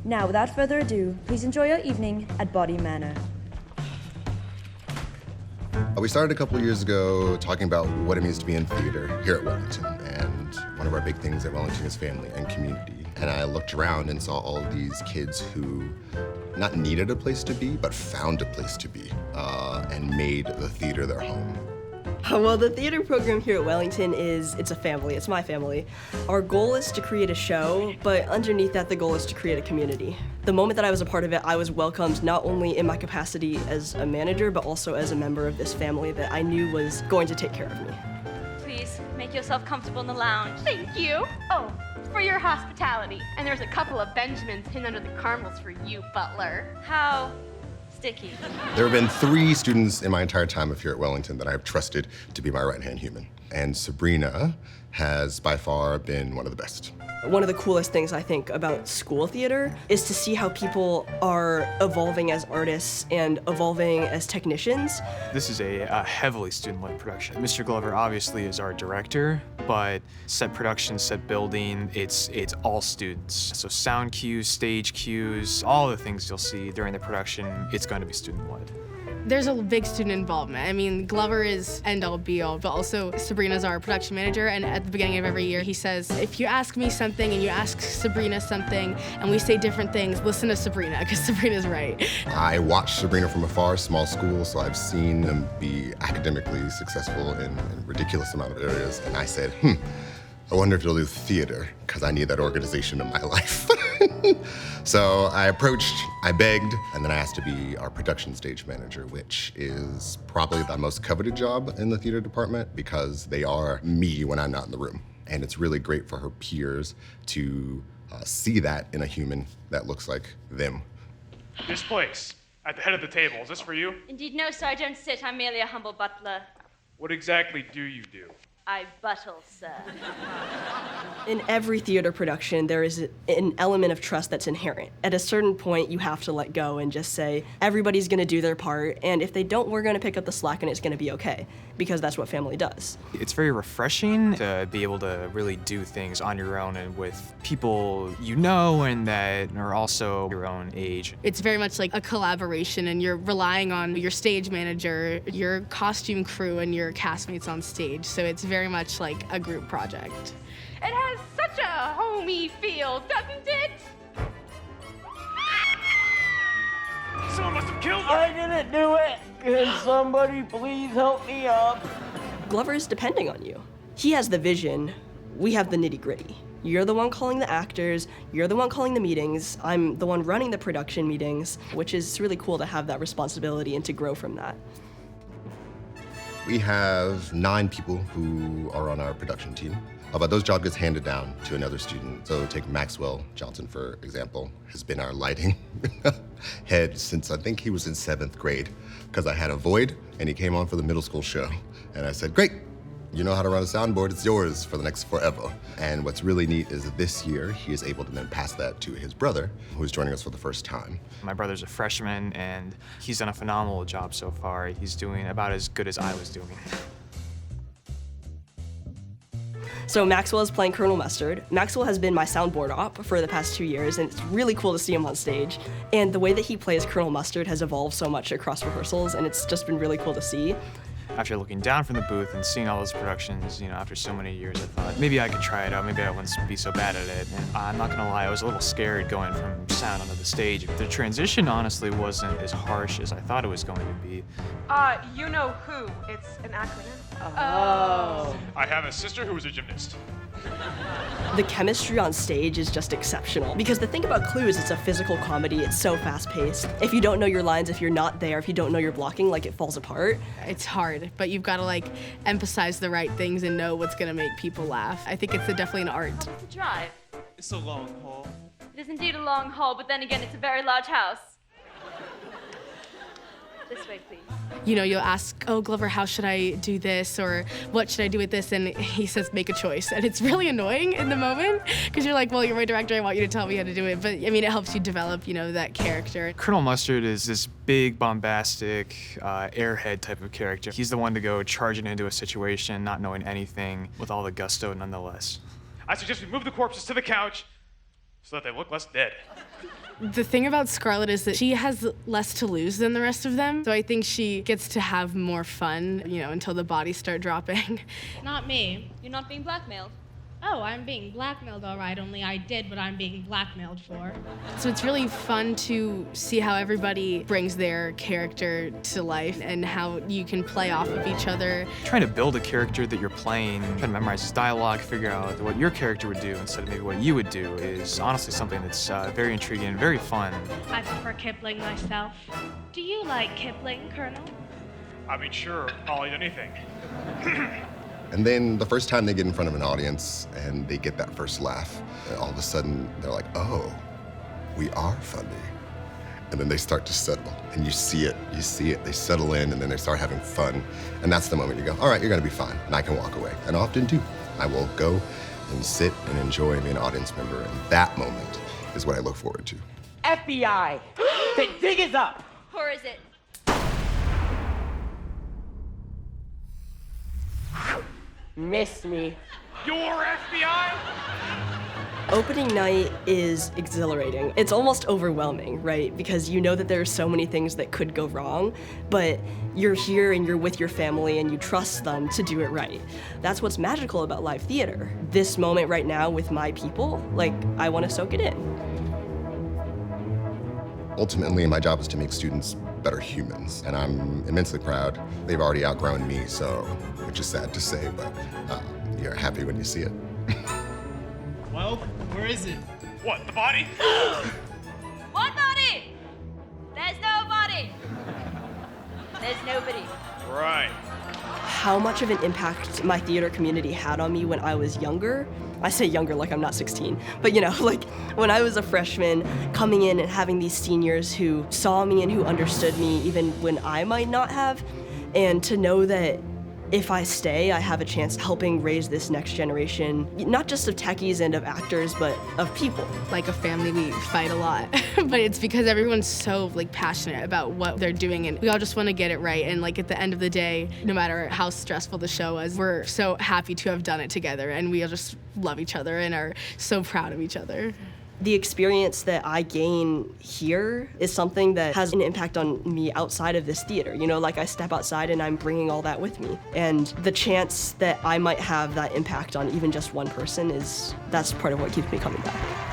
Now, without further ado, please enjoy your evening at Body Manor. We started a couple of years ago talking about what it means to be in theater here at Wellington, and one of our big things at Wellington is family and community. And I looked around and saw all of these kids who not needed a place to be, but found a place to be, and made the theater their home. Well, the theater program here at Wellington it's a family, it's my family. Our goal is to create a show, but underneath that, the goal is to create a community. The moment that I was a part of it, I was welcomed not only in my capacity as a manager, but also as a member of this family that I knew was going to take care of me. Please, make yourself comfortable in the lounge. Thank you. Oh, for your hospitality. And there's a couple of Benjamins hidden under the caramels for you, butler. How sticky. There have been 3 students in my entire time of here at Wellington that I have trusted to be my right-hand human. And Sabrina has by far been one of the best. One of the coolest things I think about school theater is to see how people are evolving as artists and evolving as technicians. This is a heavily student-led production. Mr. Glover obviously is our director, but set production, set building, it's all students. So sound cues, stage cues, all the things you'll see during the production, it's going to be student-led. There's a big student involvement. I mean, Glover is end-all be-all, but also Sabrina's our production manager, and at the beginning of every year, he says, if you ask me something and you ask Sabrina something, and we say different things, listen to Sabrina, because Sabrina's right. I watched Sabrina from afar, small school, so I've seen them be academically successful in a ridiculous amount of areas, and I said, I wonder if you'll do theater, because I need that organization in my life. So I approached, I begged, and then I asked to be our production stage manager, which is probably the most coveted job in the theater department because they are me when I'm not in the room. And it's really great for her peers to see that in a human that looks like them. This place, at the head of the table, is this for you? Indeed, no, sir, I don't sit. I'm merely a humble butler. What exactly do you do? I buttle, sir. In every theater production, there is an element of trust that's inherent. At a certain point, you have to let go and just say, everybody's gonna do their part, and if they don't, we're gonna pick up the slack and it's gonna be okay, because that's what family does. It's very refreshing to be able to really do things on your own and with people you know and that are also your own age. It's very much like a collaboration, and you're relying on your stage manager, your costume crew, and your castmates on stage, so it's very much like a group project. It has such a homey feel, doesn't it? Someone must have killed her! I didn't do it! Can somebody please help me up? Glover is depending on you. He has the vision, we have the nitty-gritty. You're the one calling the actors, you're the one calling the meetings, I'm the one running the production meetings, which is really cool to have that responsibility and to grow from that. We have 9 people who are on our production team, but those jobs gets handed down to another student. So take Maxwell Johnson, for example, has been our lighting head since I think he was in 7th grade, because I had a void and he came on for the middle school show. And I said, great, you know how to run a soundboard, it's yours for the next forever. And what's really neat is that this year, he is able to then pass that to his brother, who's joining us for the first time. My brother's a freshman, and he's done a phenomenal job so far. He's doing about as good as I was doing. So Maxwell is playing Colonel Mustard. Maxwell has been my soundboard op for the past 2 years, and it's really cool to see him on stage. And the way that he plays Colonel Mustard has evolved so much across rehearsals, and it's just been really cool to see. After looking down from the booth and seeing all those productions, you know, after so many years, I thought maybe I could try it out, maybe I wouldn't be so bad at it. And I'm not gonna lie, I was a little scared going from sound onto the stage. The transition honestly wasn't as harsh as I thought it was going to be. You know who. It's an acronym. Oh. I have a sister who was a gymnast. The chemistry on stage is just exceptional. Because the thing about Clue is it's a physical comedy, it's so fast-paced. If you don't know your lines, if you're not there, if you don't know your blocking, like, it falls apart. It's hard, but you've got to like emphasize the right things and know what's gonna make people laugh. I think it's definitely an art. What's the drive? It's a long haul. It is indeed a long haul, but then again, it's a very large house. This way, please. You know, you'll ask, oh, Glover, how should I do this? Or what should I do with this? And he says, make a choice. And it's really annoying in the moment because you're like, well, you're my director. I want you to tell me how to do it. But I mean, it helps you develop, you know, that character. Colonel Mustard is this big, bombastic, airhead type of character. He's the one to go charging into a situation, not knowing anything, with all the gusto nonetheless. I suggest we move the corpses to the couch so that they look less dead. The thing about Scarlett is that she has less to lose than the rest of them. So I think she gets to have more fun, until the bodies start dropping. Not me. You're not being blackmailed. Oh, I'm being blackmailed, all right, only I did what I'm being blackmailed for. So it's really fun to see how everybody brings their character to life and how you can play off of each other. Trying to build a character that you're playing, trying to memorize his dialogue, figure out what your character would do instead of maybe what you would do is honestly something that's very intriguing and very fun. I prefer Kipling myself. Do you like Kipling, Colonel? I mean, sure, I'll eat anything. And then the first time they get in front of an audience and they get that first laugh, all of a sudden they're like, oh, we are funny. And then they start to settle, and you see it, they settle in, and then they start having fun. And that's the moment you go, all right, you're gonna be fine, and I can walk away. And I often do. I will go and sit and enjoy being an audience member, and that moment is what I look forward to. FBI, the dig is up. Or is it? Miss me. Your FBI? Opening night is exhilarating. It's almost overwhelming, right? Because you know that there are so many things that could go wrong, but you're here and you're with your family and you trust them to do it right. That's what's magical about live theater. This moment right now with my people, I want to soak it in. Ultimately, my job is to make students better humans, and I'm immensely proud. They've already outgrown me, which is sad to say, but you're happy when you see it. Well, where is it? What, the body? What body? There's no body. There's nobody. Right. How much of an impact my theater community had on me when I was younger. I say younger like I'm not 16, but when I was a freshman, coming in and having these seniors who saw me and who understood me even when I might not have, and to know that if I stay, I have a chance helping raise this next generation, not just of techies and of actors, but of people. Like a family, we fight a lot, but it's because everyone's so passionate about what they're doing, and we all just want to get it right. And at the end of the day, no matter how stressful the show was, we're so happy to have done it together, and we all just love each other and are so proud of each other. The experience that I gain here is something that has an impact on me outside of this theater. I step outside and I'm bringing all that with me. And the chance that I might have that impact on even just one person that's part of what keeps me coming back.